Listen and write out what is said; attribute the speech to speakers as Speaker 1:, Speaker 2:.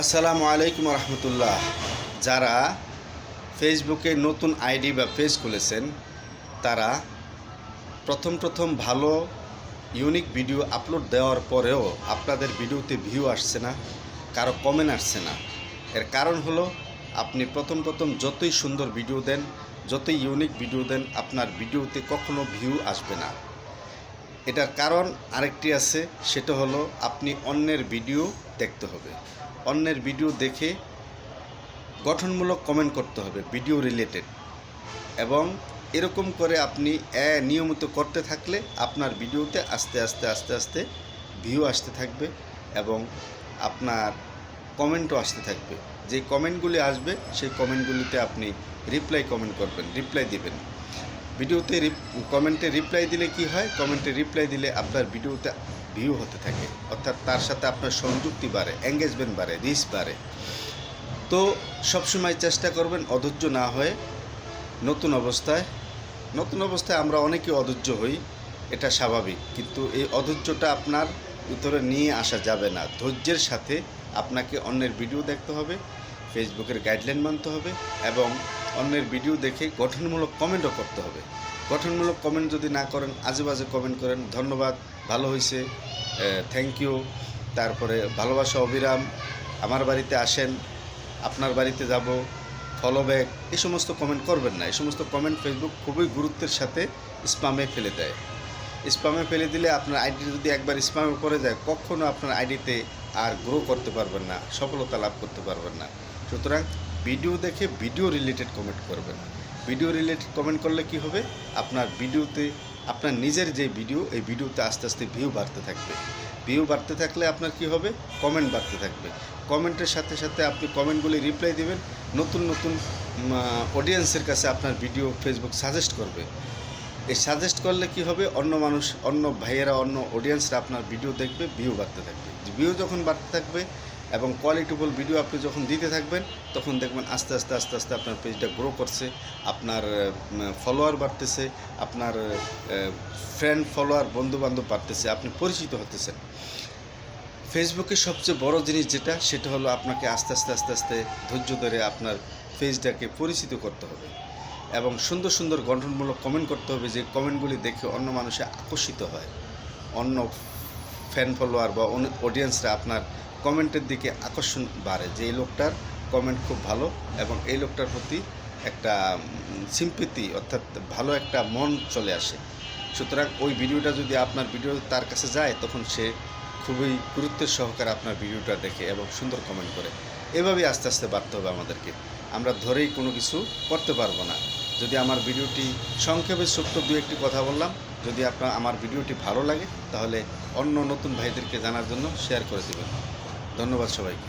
Speaker 1: আসসালামু আলাইকুম রহমতুল্লাহ। যারা ফেসবুকে নতুন আইডি বা পেজ খুলেছেন তারা প্রথম ভালো ইউনিক ভিডিও আপলোড দেওয়ার পরেও আপনাদের ভিডিওতে ভিউ আসছে না, কারো কমেন্ট আসছে না। এর কারণ হলো আপনি প্রথম যতই সুন্দর ভিডিও দেন, যতই ইউনিক ভিডিও দেন, আপনার ভিডিওতে কখনো ভিউ আসবে না। এটার কারণ আরেকটি আছে, সেটা হলো আপনি অন্যের ভিডিও দেখতে হবে। অন্যের ভিডিও দেখে গঠনমূলক কমেন্ট করতে হবে ভিডিও রিলেটেড, এবং এরকম করে আপনি নিয়মিত করতে থাকলে আপনার ভিডিওতে আস্তে আস্তে ভিউ আসতে থাকবে এবং আপনার কমেন্টও আসতে থাকবে। যে কমেন্টগুলি আসবে সেই কমেন্টগুলিতে আপনি কমেন্ট করবেন, রিপ্লাই দিবেন। ভিডিওতে কমেন্টে রিপ্লাই দিলে কি হয়, কমেন্টে রিপ্লাই দিলে আপনার ভিডিওতে ভিউ হতে থাকে, অর্থাৎ তার সাথে আপনার সংযুক্তি বাড়ে, এঙ্গেজমেন্ট বাড়ে, রিচ বাড়ে। তো সবসময় চেষ্টা করবেন অধৈর্য না হয়ে। নতুন অবস্থায় আমরা অনেকে অধৈর্য হই, এটা স্বাভাবিক, কিন্তু এই অধৈর্যটা আপনার ভিতরে নিয়ে আসা যাবে না। ধৈর্যের সাথে আপনাকে অন্যের ভিডিও দেখতে হবে, ফেসবুকের গাইডলাইন মানতে হবে এবং অন্যের ভিডিও দেখে গঠনমূলক কমেন্টও করতে হবে। গঠনমূলক কমেন্ট যদি না করেন, আজেবাজে কমেন্ট করেন, ধন্যবাদ, ভালো হয়েছে, থ্যাংক ইউ, তারপরে ভালোবাসা অবিরাম, আমার বাড়িতে আসেন, আপনার বাড়িতে যাব, ফলো ব্যাক, এই সমস্ত কমেন্ট করবেন না। এই সমস্ত কমেন্ট ফেসবুক খুবই গুরুত্বের সাথে স্প্যামে ফেলে দেয়। স্প্যামে ফেলে দিলে আপনার আইডি যদি একবার স্প্যামে পড়ে যায়, কখনও আপনার আইডিতে আর গ্রো করতে পারবেন না, সফলতা লাভ করতে পারবেন না। সুতরাং ভিডিও দেখে ভিডিও রিলেটেড কমেন্ট করবেন। ভিডিও রিলেটেড কমেন্ট করলে কি হবে, আপনার ভিডিওতে, আপনার নিজের যে ভিডিও, এই ভিডিওতে আস্তে আস্তে ভিউ বাড়তে থাকবে। ভিউ বাড়তে থাকলে আপনার কি হবে, কমেন্ট বাড়তে থাকবে। কমেন্টের সাথে সাথে আপনি কমেন্টগুলি রিপ্লাই দিবেন, নতুন অডিয়েন্সের কাছে আপনার ভিডিও ফেসবুক সাজেস্ট করবে। এই সাজেস্ট করলে কি হবে, অন্য ভাইয়েরা, অন্য অডিয়েন্সরা আপনার ভিডিও দেখবে, ভিউ বাড়তে থাকবে। ভিউ যখন বাড়তে থাকবে এবং কোয়ালিটিফুল ভিডিও আপনি যখন দিতে থাকবেন, তখন দেখবেন আস্তে আস্তে আপনার পেজটা গ্রো করছে, আপনার ফলোয়ার বাড়তেছে, আপনার ফ্রেন্ড ফলোয়ার বন্ধুবান্ধব বাড়তেছে, আপনি পরিচিত হতেছেন। ফেসবুকের সবচেয়ে বড় জিনিস যেটা, সেটা হলো আপনাকে আস্তে আস্তে ধৈর্য ধরে আপনার পেজটাকে পরিচিত করতে হবে এবং সুন্দর গঠনমূলক কমেন্ট করতে হবে, যে কমেন্টগুলি দেখে অন্য মানুষে আকর্ষিত হয়, অন্য ফ্যান ফলোয়ার বা অডিয়েন্সরা আপনার কমেন্টের দিকে আকর্ষণ বাড়ে, যে এই লোকটার কমেন্ট খুব ভালো এবং এই লোকটার প্রতি একটা সিম্পেথি, অর্থাৎ ভালো একটা মন চলে আসে। সুতরাং ওই ভিডিওটা যদি আপনার ভিডিও তার কাছে যায়, তখন সে খুবই গুরুত্বের সহকারে আপনার ভিডিওটা দেখে এবং সুন্দর কমেন্ট করে। এভাবেই আস্তে আস্তে বাড়তে হবে আমাদেরকে। আমরা ধরেই কোনো কিছু করতে পারবো না। যদি আমার ভিডিওটি সংক্ষেপে ছোট্ট দু একটি কথা বললাম, যদি আমার ভিডিওটি ভালো লাগে, তাহলে অন্য নতুন ভাইদেরকে জানার জন্য শেয়ার করে দেবেন। ধন্যবাদ সবাইকে।